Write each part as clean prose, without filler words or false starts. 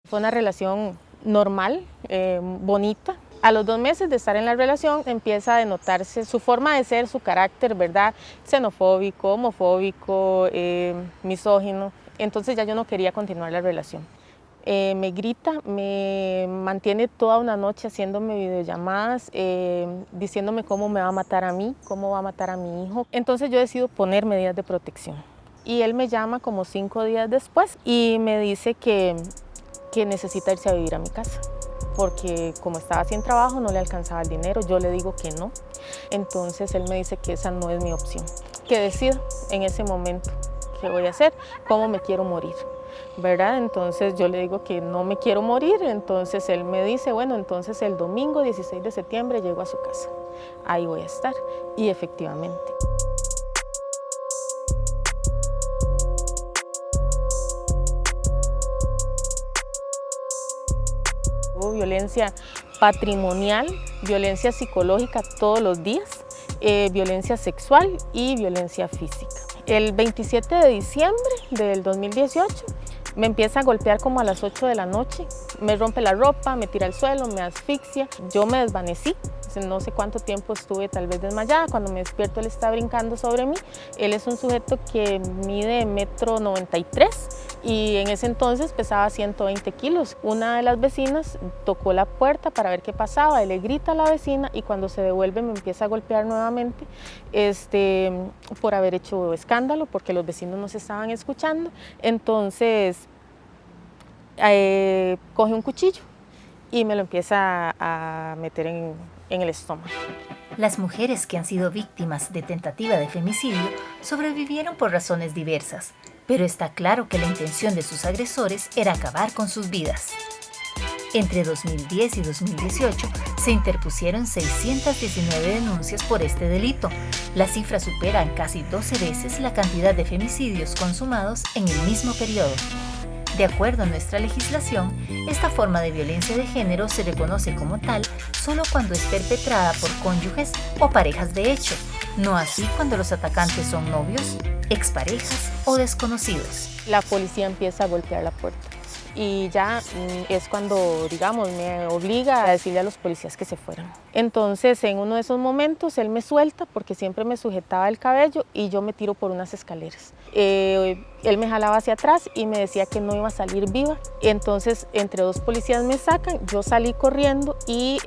Fue una relación normal, bonita. A los 2 meses de estar en la relación empieza a denotarse su forma de ser, su carácter, ¿verdad? Xenofóbico, homofóbico, misógino. Entonces ya yo no quería continuar la relación. Me grita, me mantiene toda una noche haciéndome videollamadas, diciéndome cómo me va a matar a mí, cómo va a matar a mi hijo. Entonces yo decido poner medidas de protección. Y él me llama como 5 días después y me dice que necesita irse a vivir a mi casa, porque como estaba sin trabajo no le alcanzaba el dinero. Yo le digo que no. Entonces él me dice que esa no es mi opción, que decido en ese momento qué voy a hacer, cómo me quiero morir, ¿verdad? Entonces yo le digo que no me quiero morir. Entonces él me dice, bueno, entonces el domingo 16 de septiembre llego a su casa, ahí voy a estar. Y efectivamente. Hubo violencia patrimonial, violencia psicológica todos los días, violencia sexual y violencia física. El 27 de diciembre del 2018 me empieza a golpear como a las 8 de la noche, me rompe la ropa, me tira al suelo, me asfixia, yo me desvanecí. No sé cuánto tiempo estuve tal vez desmayada. Cuando me despierto él está brincando sobre mí. Él es un sujeto que mide 1,93 m y en ese entonces pesaba 120 kilos. Una de las vecinas tocó la puerta para ver qué pasaba. Él le grita a la vecina y cuando se devuelve me empieza a golpear nuevamente por haber hecho escándalo, porque los vecinos nos estaban escuchando. Entonces coge un cuchillo y me lo empieza a meter en el estómago. Las mujeres que han sido víctimas de tentativa de femicidio sobrevivieron por razones diversas, pero está claro que la intención de sus agresores era acabar con sus vidas. Entre 2010 y 2018 se interpusieron 619 denuncias por este delito. La cifra supera en casi 12 veces la cantidad de femicidios consumados en el mismo periodo. De acuerdo a nuestra legislación, esta forma de violencia de género se reconoce como tal solo cuando es perpetrada por cónyuges o parejas de hecho, no así cuando los atacantes son novios, exparejas o desconocidos. La policía empieza a golpear la puerta y ya es cuando, digamos, me obliga a decirle a los policías que se fueran. Entonces, en uno de esos momentos, él me suelta porque siempre me sujetaba el cabello y yo me tiro por unas escaleras. Él me jalaba hacia atrás y me decía que no iba a salir viva. Entonces, entre 2 policías me sacan, yo salí corriendo y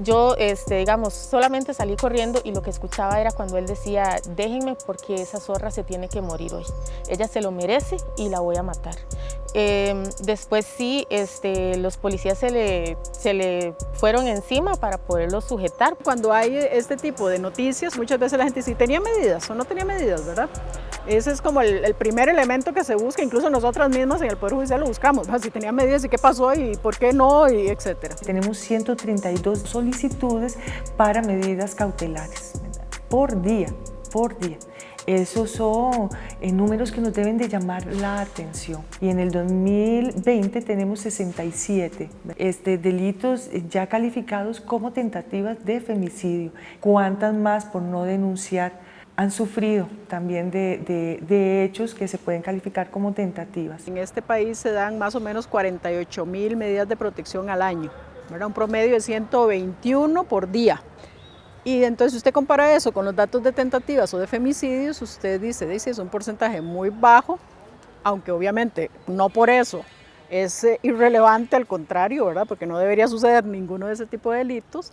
yo, digamos, solamente salí corriendo y lo que escuchaba era cuando él decía, déjenme porque esa zorra se tiene que morir hoy. Ella se lo merece y la voy a matar. Después sí, los policías se le fueron encima para poderlo sujetar. Cuando hay este tipo de noticias, muchas veces la gente dice, ¿tenía medidas o no tenía medidas, verdad? Ese es como el primer elemento que se busca, incluso nosotras mismas en el Poder Judicial lo buscamos, ¿no? Si tenía medidas y qué pasó y por qué no, y etcétera. Tenemos 132 solicitudes para medidas cautelares, ¿verdad? Por día. Esos son números que nos deben de llamar la atención. Y en el 2020 tenemos 67 delitos ya calificados como tentativas de femicidio. ¿Cuántas más por no denunciar han sufrido también de hechos que se pueden calificar como tentativas? En este país se dan más o menos 48.000 medidas de protección al año, ¿verdad? Un promedio de 121 por día. Y entonces si usted compara eso con los datos de tentativas o de femicidios, usted dice es un porcentaje muy bajo, aunque obviamente no por eso es irrelevante, al contrario, ¿verdad? Porque no debería suceder ninguno de ese tipo de delitos,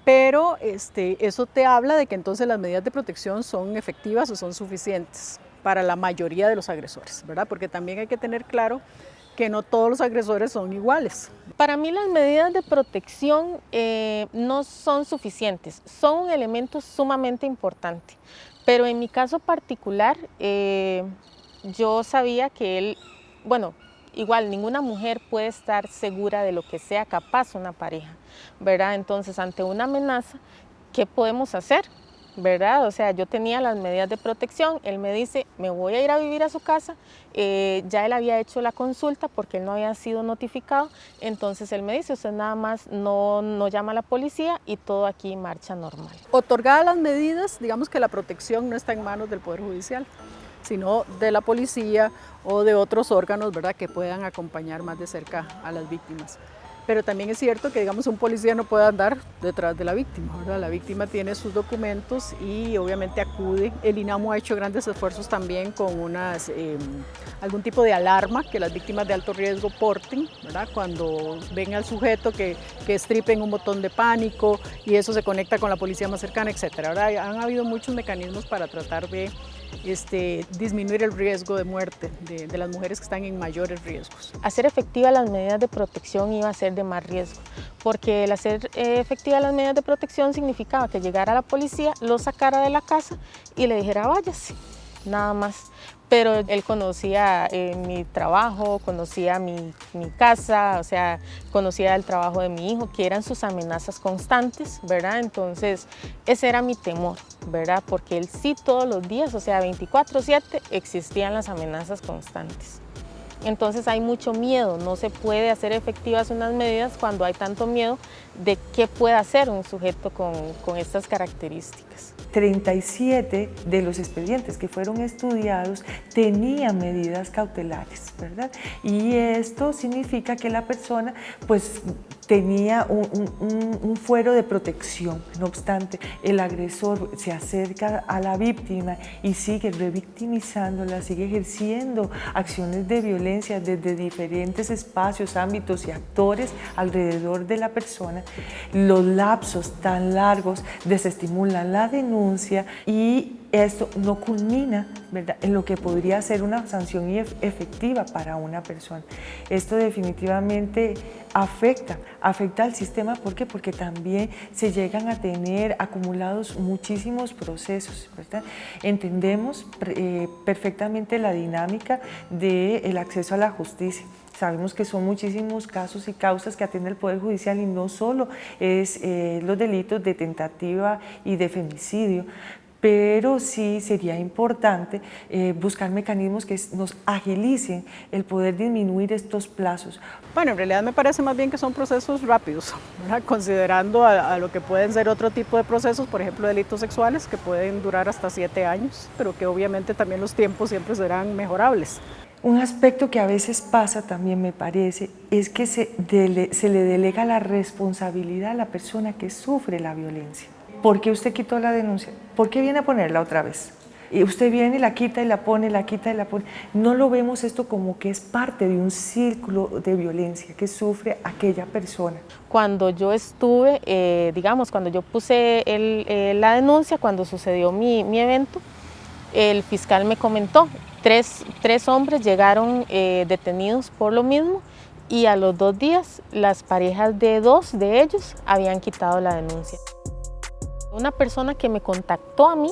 pero eso te habla de que entonces las medidas de protección son efectivas o son suficientes para la mayoría de los agresores, ¿verdad? Porque también hay que tener claro que no todos los agresores son iguales. Para mí las medidas de protección no son suficientes, son un elemento sumamente importante, pero en mi caso particular yo sabía que él, bueno, igual ninguna mujer puede estar segura de lo que sea capaz una pareja, ¿verdad? Entonces ante una amenaza, ¿qué podemos hacer? ¿Verdad? O sea, yo tenía las medidas de protección, él me dice, me voy a ir a vivir a su casa, ya él había hecho la consulta porque él no había sido notificado, entonces él me dice, usted nada más no llama a la policía y todo aquí marcha normal. Otorgadas las medidas, digamos que la protección no está en manos del Poder Judicial. sino de la policía o de otros órganos, ¿verdad?, que puedan acompañar más de cerca a las víctimas. Pero también es cierto que, digamos, un policía no puede andar detrás de la víctima, ¿verdad? La víctima tiene sus documentos y obviamente acude. El INAMU ha hecho grandes esfuerzos también con algún tipo de alarma que las víctimas de alto riesgo porten, ¿verdad? Cuando ven al sujeto que estripen un botón de pánico y eso se conecta con la policía más cercana, etc. Ahora han habido muchos mecanismos para tratar de disminuir el riesgo de muerte de las mujeres que están en mayores riesgos. Hacer efectivas las medidas de protección iba a ser de más riesgo, porque el hacer efectivas las medidas de protección significaba que llegara la policía, lo sacara de la casa y le dijera váyase, nada más. Pero él conocía mi trabajo, conocía mi casa, o sea, conocía el trabajo de mi hijo, que eran sus amenazas constantes, ¿verdad? Entonces, ese era mi temor, ¿verdad? Porque él sí todos los días, o sea, 24/7, existían las amenazas constantes. Entonces hay mucho miedo, no se puede hacer efectivas unas medidas cuando hay tanto miedo de qué puede hacer un sujeto con estas características. 37 de los expedientes que fueron estudiados tenían medidas cautelares, ¿verdad? Y esto significa que la persona pues tenía un fuero de protección. No obstante, el agresor se acerca a la víctima y sigue revictimizándola, sigue ejerciendo acciones de violencia desde diferentes espacios, ámbitos y actores alrededor de la persona. Los lapsos tan largos desestimulan la denuncia y esto no culmina, ¿verdad?, en lo que podría ser una sanción efectiva para una persona. Esto definitivamente afecta al sistema. ¿Por qué? Porque también se llegan a tener acumulados muchísimos procesos, ¿verdad? Entendemos perfectamente la dinámica del acceso a la justicia. Sabemos que son muchísimos casos y causas que atiende el Poder Judicial y no solo es los delitos de tentativa y de femicidio, pero sí sería importante buscar mecanismos que nos agilicen el poder disminuir estos plazos. Bueno, en realidad me parece más bien que son procesos rápidos, ¿verdad? Considerando a lo que pueden ser otro tipo de procesos, por ejemplo delitos sexuales, que pueden durar hasta 7 años, pero que obviamente también los tiempos siempre serán mejorables. Un aspecto que a veces pasa también, me parece, es que se le delega la responsabilidad a la persona que sufre la violencia. ¿Por qué usted quitó la denuncia? ¿Por qué viene a ponerla otra vez? Y usted viene y la quita y la pone, la quita y la pone. No lo vemos esto como que es parte de un círculo de violencia que sufre aquella persona. Cuando yo estuve, digamos, cuando yo puse la denuncia, cuando sucedió mi evento, el fiscal me comentó, tres hombres llegaron detenidos por lo mismo y a los 2 días las parejas de 2 de ellos habían quitado la denuncia. Una persona que me contactó a mí,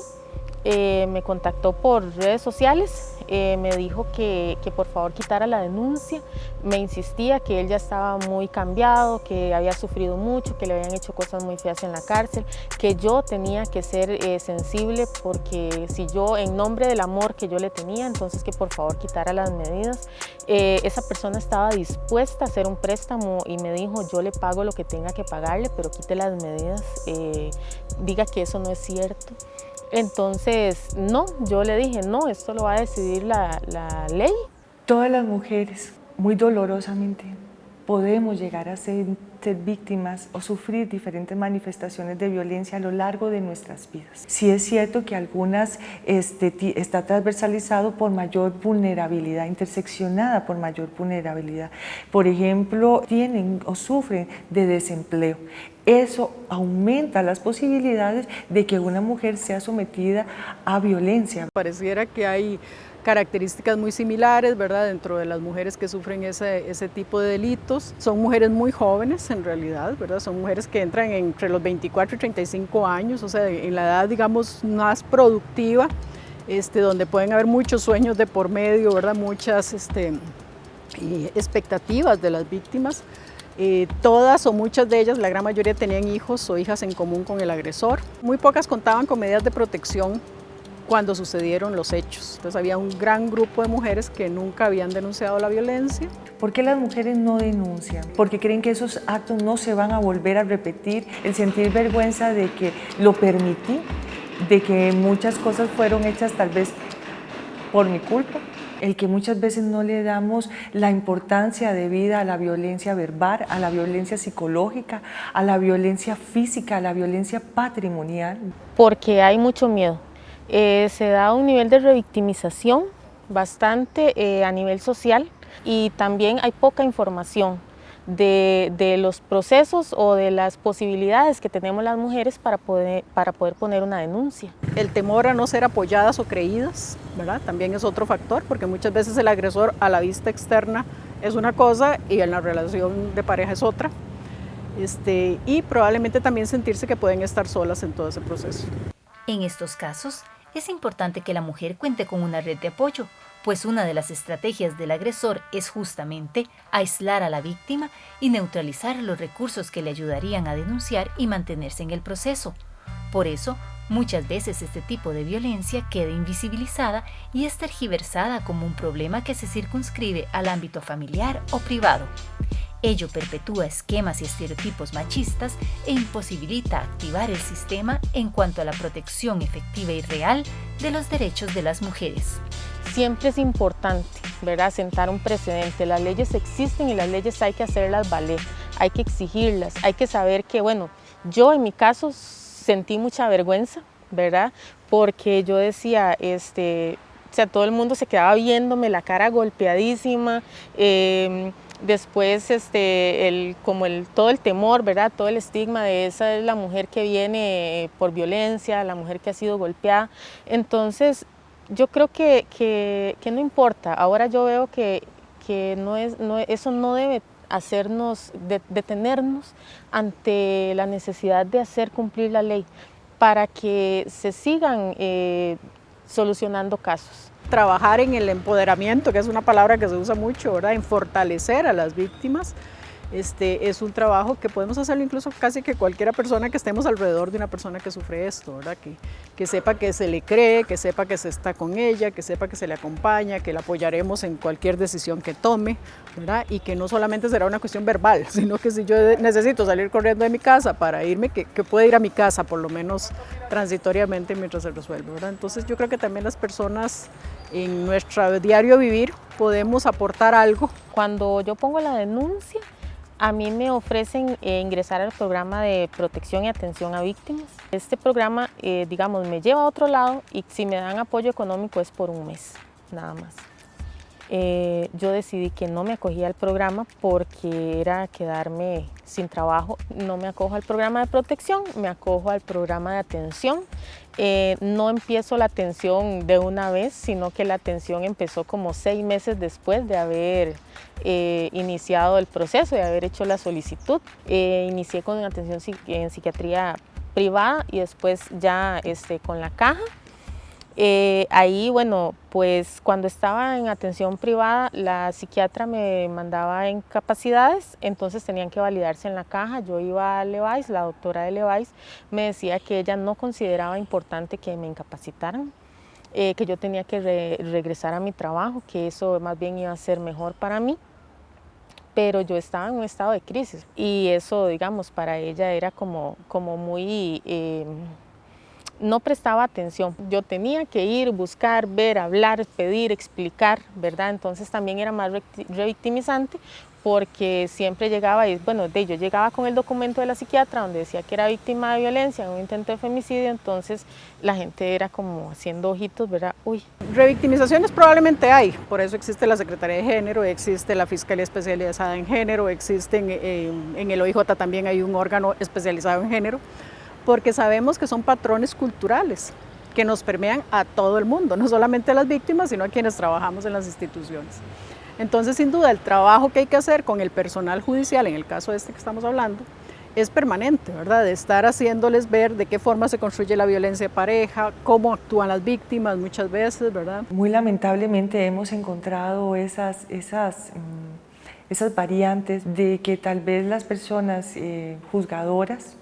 me contactó por redes sociales, me dijo que por favor quitara la denuncia, me insistía que él ya estaba muy cambiado, que había sufrido mucho, que le habían hecho cosas muy feas en la cárcel, que yo tenía que ser sensible porque si yo, en nombre del amor que yo le tenía, entonces que por favor quitara las medidas. Esa persona estaba dispuesta a hacer un préstamo y me dijo, yo le pago lo que tenga que pagarle, pero quite las medidas, diga que eso no es cierto. Entonces, no, yo le dije, no, esto lo va a decidir la ley. Todas las mujeres, muy dolorosamente, podemos llegar a ser víctimas o sufrir diferentes manifestaciones de violencia a lo largo de nuestras vidas. Sí es cierto que algunas está transversalizado por mayor vulnerabilidad, interseccionada por mayor vulnerabilidad. Por ejemplo, tienen o sufren de desempleo. Eso aumenta las posibilidades de que una mujer sea sometida a violencia. Pareciera que hay características muy similares, ¿verdad?, dentro de las mujeres que sufren ese tipo de delitos. Son mujeres muy jóvenes en realidad, ¿verdad? Son mujeres que entran entre los 24 y 35 años, o sea, en la edad, digamos, más productiva, donde pueden haber muchos sueños de por medio, ¿verdad?, muchas expectativas de las víctimas. Todas o muchas de ellas, la gran mayoría tenían hijos o hijas en común con el agresor. Muy pocas contaban con medidas de protección cuando sucedieron los hechos. Entonces había un gran grupo de mujeres que nunca habían denunciado la violencia. ¿Por qué las mujeres no denuncian? Porque creen que esos actos no se van a volver a repetir, el sentir vergüenza de que lo permití, de que muchas cosas fueron hechas tal vez por mi culpa. El que muchas veces no le damos la importancia debida a la violencia verbal, a la violencia psicológica, a la violencia física, a la violencia patrimonial. Porque hay mucho miedo. Se da un nivel de revictimización bastante a nivel social y también hay poca información de los procesos o de las posibilidades que tenemos las mujeres para poder poner una denuncia. El temor a no ser apoyadas o creídas, ¿verdad? También es otro factor, porque muchas veces el agresor a la vista externa es una cosa y en la relación de pareja es otra. Y probablemente también sentirse que pueden estar solas en todo ese proceso. En estos casos, es importante que la mujer cuente con una red de apoyo, pues una de las estrategias del agresor es justamente aislar a la víctima y neutralizar los recursos que le ayudarían a denunciar y mantenerse en el proceso. Por eso, muchas veces este tipo de violencia queda invisibilizada y es tergiversada como un problema que se circunscribe al ámbito familiar o privado. Ello perpetúa esquemas y estereotipos machistas e imposibilita activar el sistema en cuanto a la protección efectiva y real de los derechos de las mujeres. Siempre es importante, ¿verdad?, sentar un precedente. Las leyes existen y las leyes hay que hacerlas valer, hay que exigirlas, hay que saber que, bueno, yo en mi caso sentí mucha vergüenza, ¿verdad?, porque yo decía, o sea, todo el mundo se quedaba viéndome la cara golpeadísima, después todo el temor, ¿verdad?, todo el estigma de esa es la mujer que viene por violencia, la mujer que ha sido golpeada. Entonces yo creo que no importa. Ahora yo veo que eso no debe hacernos detenernos ante la necesidad de hacer cumplir la ley para que se sigan solucionando casos. Trabajar en el empoderamiento, que es una palabra que se usa mucho, ¿verdad?, en fortalecer a las víctimas. Es un trabajo que podemos hacerlo incluso casi que cualquiera persona que estemos alrededor de una persona que sufre esto, ¿verdad? Que sepa que se le cree, que sepa que se está con ella, que sepa que se le acompaña, que la apoyaremos en cualquier decisión que tome, ¿verdad? Y que no solamente será una cuestión verbal, sino que si yo necesito salir corriendo de mi casa para irme, que pueda ir a mi casa por lo menos transitoriamente mientras se resuelve, ¿verdad? Entonces yo creo que también las personas en nuestro diario vivir podemos aportar algo. Cuando yo pongo la denuncia, a mí me ofrecen ingresar al programa de protección y atención a víctimas. Este programa, digamos, me lleva a otro lado y si me dan apoyo económico es por un mes, nada más. Yo decidí que no me acogía al programa porque era quedarme sin trabajo. No me acojo al programa de protección, me acojo al programa de atención. No empiezo la atención de una vez, sino que la atención empezó como 6 meses después de haber iniciado el proceso, de haber hecho la solicitud. Inicié con atención en psiquiatría privada y después ya con la caja. Ahí, bueno, pues cuando estaba en atención privada, la psiquiatra me mandaba en capacidades, entonces tenían que validarse en la caja. Yo iba a Levice, la doctora de Levice me decía que ella no consideraba importante que me incapacitaran, que yo tenía que regresar a mi trabajo, que eso más bien iba a ser mejor para mí. Pero yo estaba en un estado de crisis y eso, digamos, para ella era como muy... no prestaba atención. Yo tenía que ir, buscar, ver, hablar, pedir, explicar, ¿verdad? Entonces también era más revictimizante porque siempre llegaba y, bueno, yo llegaba con el documento de la psiquiatra donde decía que era víctima de violencia en un intento de femicidio, entonces la gente era como haciendo ojitos, ¿verdad? Uy. Revictimizaciones probablemente hay, por eso existe la Secretaría de Género, existe la Fiscalía Especializada en Género, existen en el OIJ también hay un órgano especializado en género, porque sabemos que son patrones culturales que nos permean a todo el mundo, no solamente a las víctimas, sino a quienes trabajamos en las instituciones. Entonces, sin duda, el trabajo que hay que hacer con el personal judicial, en el caso que estamos hablando, es permanente, ¿verdad? De estar haciéndoles ver de qué forma se construye la violencia de pareja, cómo actúan las víctimas muchas veces, ¿verdad? Muy lamentablemente hemos encontrado esas variantes de que tal vez las personas juzgadoras,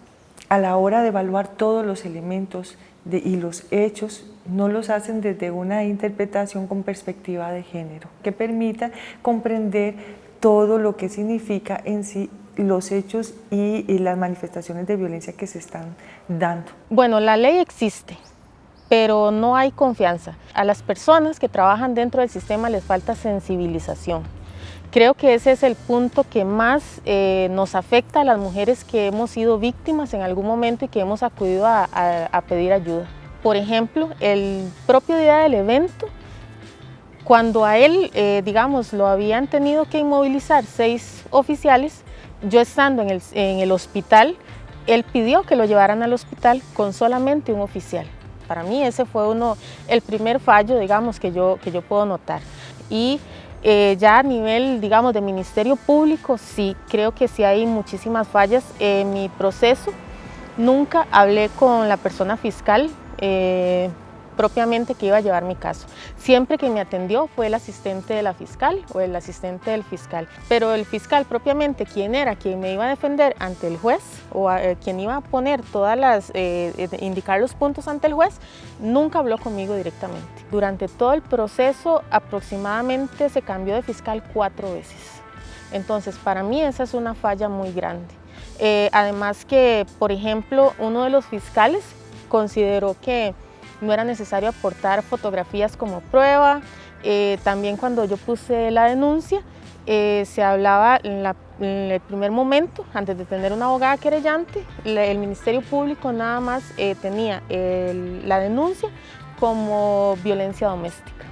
a la hora de evaluar todos los elementos y los hechos, no los hacen desde una interpretación con perspectiva de género, que permita comprender todo lo que significa en sí los hechos y las manifestaciones de violencia que se están dando. Bueno, la ley existe, pero no hay confianza. A las personas que trabajan dentro del sistema les falta sensibilización. Creo que ese es el punto que más nos afecta a las mujeres que hemos sido víctimas en algún momento y que hemos acudido a pedir ayuda. Por ejemplo, el propio día del evento, cuando a él, digamos, lo habían tenido que inmovilizar 6 oficiales, yo estando en el hospital, él pidió que lo llevaran al hospital con solamente un oficial. Para mí ese fue el primer fallo, digamos, que yo puedo notar. Y ya a nivel, digamos, de Ministerio Público, sí, creo que sí hay muchísimas fallas. En mi proceso nunca hablé con la persona fiscal propiamente que iba a llevar mi caso. Siempre que me atendió fue el asistente de la fiscal o el asistente del fiscal, pero el fiscal propiamente, quien me iba a defender ante el juez o quien iba a poner indicar los puntos ante el juez, nunca habló conmigo directamente. Durante todo el proceso aproximadamente se cambió de fiscal 4 veces. Entonces para mí esa es una falla muy grande. Además que, por ejemplo, uno de los fiscales consideró que no era necesario aportar fotografías como prueba. También cuando yo puse la denuncia, se hablaba en el primer momento, antes de tener una abogada querellante, el Ministerio Público nada más tenía la denuncia como violencia doméstica,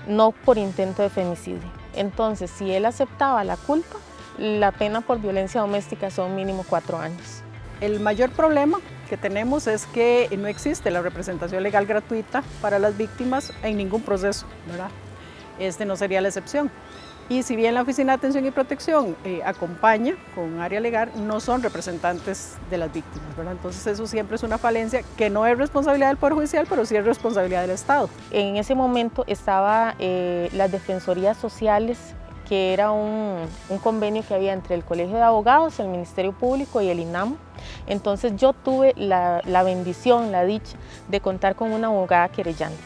no por intento de femicidio. Entonces, si él aceptaba la culpa, la pena por violencia doméstica son mínimo 4 años. El mayor problema que tenemos es que no existe la representación legal gratuita para las víctimas en ningún proceso, ¿verdad? Este no sería la excepción. Y si bien la Oficina de Atención y Protección acompaña con área legal, no son representantes de las víctimas, ¿verdad? Entonces eso siempre es una falencia que no es responsabilidad del Poder Judicial, pero sí es responsabilidad del Estado. En ese momento estaba las defensorías sociales, que era un convenio que había entre el Colegio de Abogados, el Ministerio Público y el INAMO. Entonces yo tuve la bendición, la dicha de contar con una abogada querellante,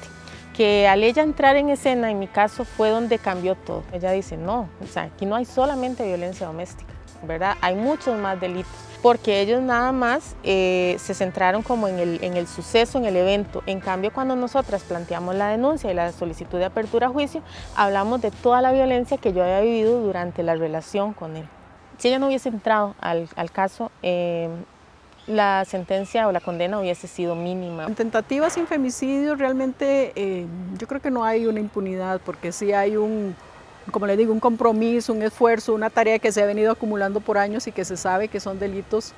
que al ella entrar en escena, en mi caso, fue donde cambió todo. Ella dice, no, o sea, aquí no hay solamente violencia doméstica, ¿verdad? Hay muchos más delitos, porque ellos nada más se centraron como en el suceso, en el evento. En cambio, cuando nosotras planteamos la denuncia y la solicitud de apertura a juicio, hablamos de toda la violencia que yo había vivido durante la relación con él. Si ella no hubiese entrado al caso, la sentencia o la condena hubiese sido mínima. En tentativas sin femicidio realmente yo creo que no hay una impunidad, porque sí hay como les digo, un compromiso, un esfuerzo, una tarea que se ha venido acumulando por años y que se sabe que son delitos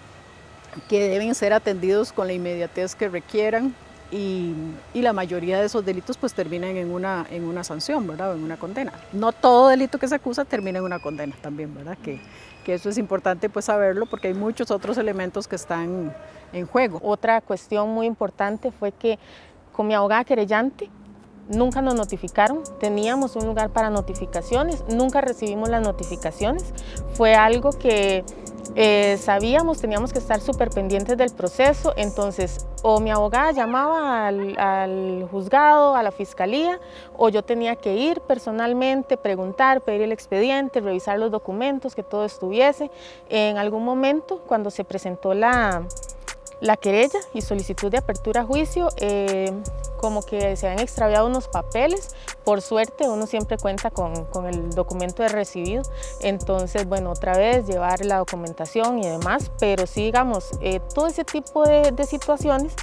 que deben ser atendidos con la inmediatez que requieran, y la mayoría de esos delitos pues terminan en una sanción, ¿verdad? O en una condena. No todo delito que se acusa termina en una condena también, ¿verdad? Que eso es importante pues saberlo, porque hay muchos otros elementos que están en juego. Otra cuestión muy importante fue que con mi abogada querellante nunca nos notificaron, teníamos un lugar para notificaciones, nunca recibimos las notificaciones. Fue algo que sabíamos, teníamos que estar súper pendientes del proceso. Entonces o mi abogada llamaba al juzgado, a la fiscalía, o yo tenía que ir personalmente, preguntar, pedir el expediente, revisar los documentos, que todo estuviese. En algún momento, cuando se presentó la querella y solicitud de apertura a juicio, como que se han extraviado unos papeles. Por suerte uno siempre cuenta con el documento de recibido, entonces bueno, otra vez llevar la documentación y demás, pero sí, digamos, todo ese tipo de situaciones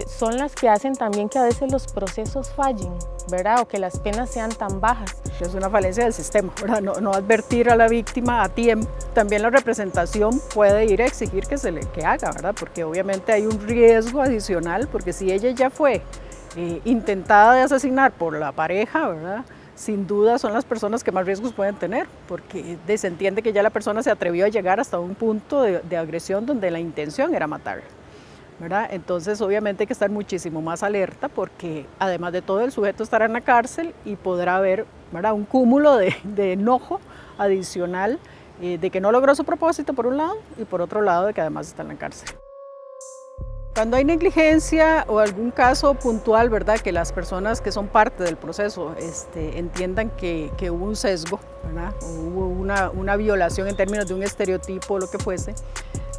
son las que hacen también que a veces los procesos fallen, ¿verdad? O que las penas sean tan bajas. Es una falencia del sistema, ¿verdad? No advertir a la víctima a tiempo. También la representación puede ir a exigir que haga, ¿verdad? Porque obviamente hay un riesgo adicional, porque si ella ya fue intentada de asesinar por la pareja, ¿verdad? Sin duda son las personas que más riesgos pueden tener, porque se entiende que ya la persona se atrevió a llegar hasta un punto de agresión donde la intención era matarla, ¿verdad? Entonces obviamente hay que estar muchísimo más alerta, porque además de todo el sujeto estará en la cárcel y podrá haber, ¿verdad?, un cúmulo de enojo adicional, de que no logró su propósito por un lado, y por otro lado de que además está en la cárcel. Cuando hay negligencia o algún caso puntual, ¿verdad?, que las personas que son parte del proceso entiendan que hubo un sesgo, ¿verdad?, o hubo una violación en términos de un estereotipo o lo que fuese,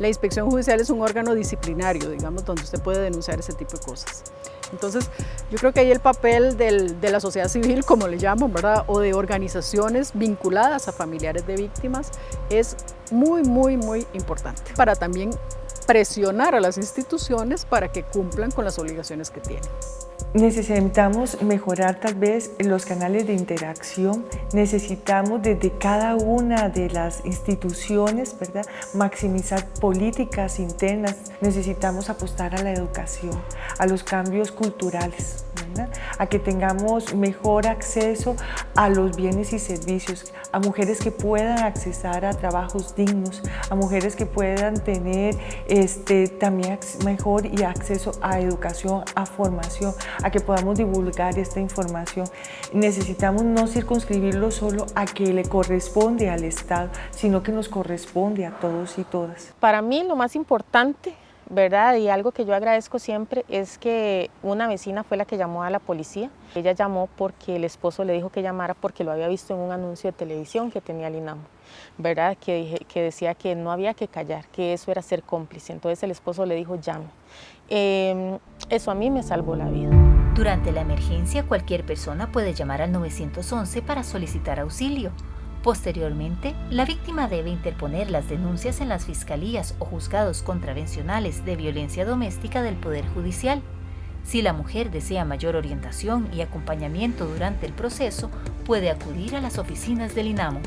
la inspección judicial es un órgano disciplinario, digamos, donde usted puede denunciar ese tipo de cosas. Entonces, yo creo que ahí el papel de la sociedad civil, como le llaman, ¿verdad? O de organizaciones vinculadas a familiares de víctimas es muy, muy, muy importante para también presionar a las instituciones para que cumplan con las obligaciones que tienen. Necesitamos mejorar tal vez los canales de interacción, necesitamos desde cada una de las instituciones, ¿verdad?, maximizar políticas internas, necesitamos apostar a la educación, a los cambios culturales, ¿verdad?, a que tengamos mejor acceso a los bienes y servicios, a mujeres que puedan accesar a trabajos dignos, a mujeres que puedan tener también mejor y acceso a educación, a formación, a que podamos divulgar esta información. Necesitamos no circunscribirlo solo a que le corresponde al Estado, sino que nos corresponde a todos y todas. Para mí lo más importante, ¿verdad?, y algo que yo agradezco siempre es que una vecina fue la que llamó a la policía. Ella llamó porque el esposo le dijo que llamara porque lo había visto en un anuncio de televisión que tenía el INAMO, ¿verdad?, que decía que no había que callar, que eso era ser cómplice. Entonces el esposo le dijo llame. Eso a mí me salvó la vida. Durante la emergencia, cualquier persona puede llamar al 911 para solicitar auxilio. Posteriormente, la víctima debe interponer las denuncias en las fiscalías o juzgados contravencionales de violencia doméstica del Poder Judicial. Si la mujer desea mayor orientación y acompañamiento durante el proceso, puede acudir a las oficinas del INAMO.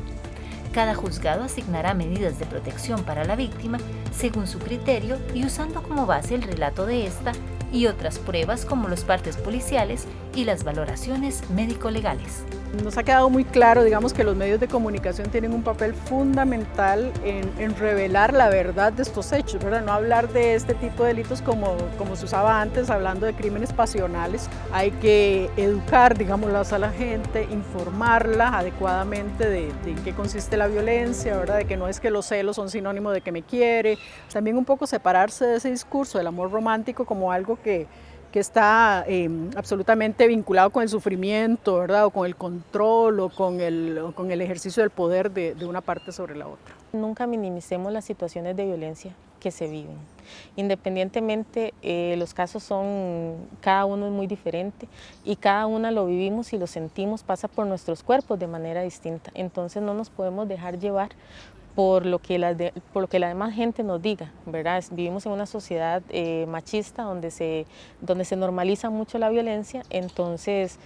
Cada juzgado asignará medidas de protección para la víctima según su criterio y usando como base el relato de esta y otras pruebas como los partes policiales y las valoraciones médico-legales. Nos ha quedado muy claro, digamos, que los medios de comunicación tienen un papel fundamental en revelar la verdad de estos hechos, ¿verdad? No hablar de este tipo de delitos como se usaba antes, hablando de crímenes pasionales. Hay que educar, digamos, a la gente, informarla adecuadamente de en qué consiste la violencia, ¿verdad? De que no es que los celos son sinónimo de que me quiere. También un poco separarse de ese discurso del amor romántico como algo que está absolutamente vinculado con el sufrimiento, ¿verdad?, o con el control o con el ejercicio del poder de una parte sobre la otra. Nunca minimicemos las situaciones de violencia que se viven. Independientemente, los casos cada uno es muy diferente y cada una lo vivimos y lo sentimos, pasa por nuestros cuerpos de manera distinta. Entonces no nos podemos dejar llevar por lo que la demás gente nos diga, ¿verdad? Vivimos en una sociedad machista donde se normaliza mucho la violencia. Entonces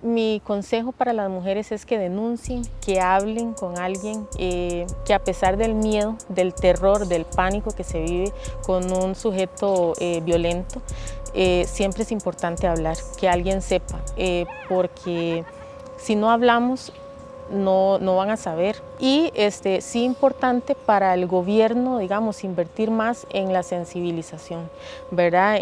mi consejo para las mujeres es que denuncien, que hablen con alguien, que a pesar del miedo, del terror, del pánico que se vive con un sujeto violento, siempre es importante hablar, que alguien sepa, porque si no hablamos, no van a saber. Y sí importante para el gobierno, digamos, invertir más en la sensibilización, ¿verdad?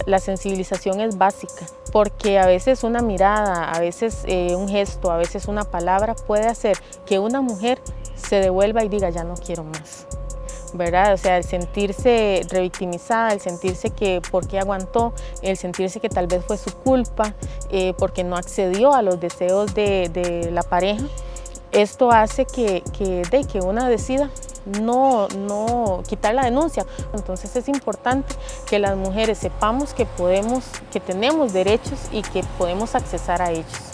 La sensibilización es básica, porque a veces una mirada, a veces un gesto, a veces una palabra puede hacer que una mujer se devuelva y diga ya no quiero más, ¿verdad? O sea, el sentirse revictimizada, el sentirse que por qué aguantó, el sentirse que tal vez fue su culpa, porque no accedió a los deseos de la pareja, esto hace que una decida no quitar la denuncia. Entonces es importante que las mujeres sepamos que tenemos derechos y que podemos accesar a ellos.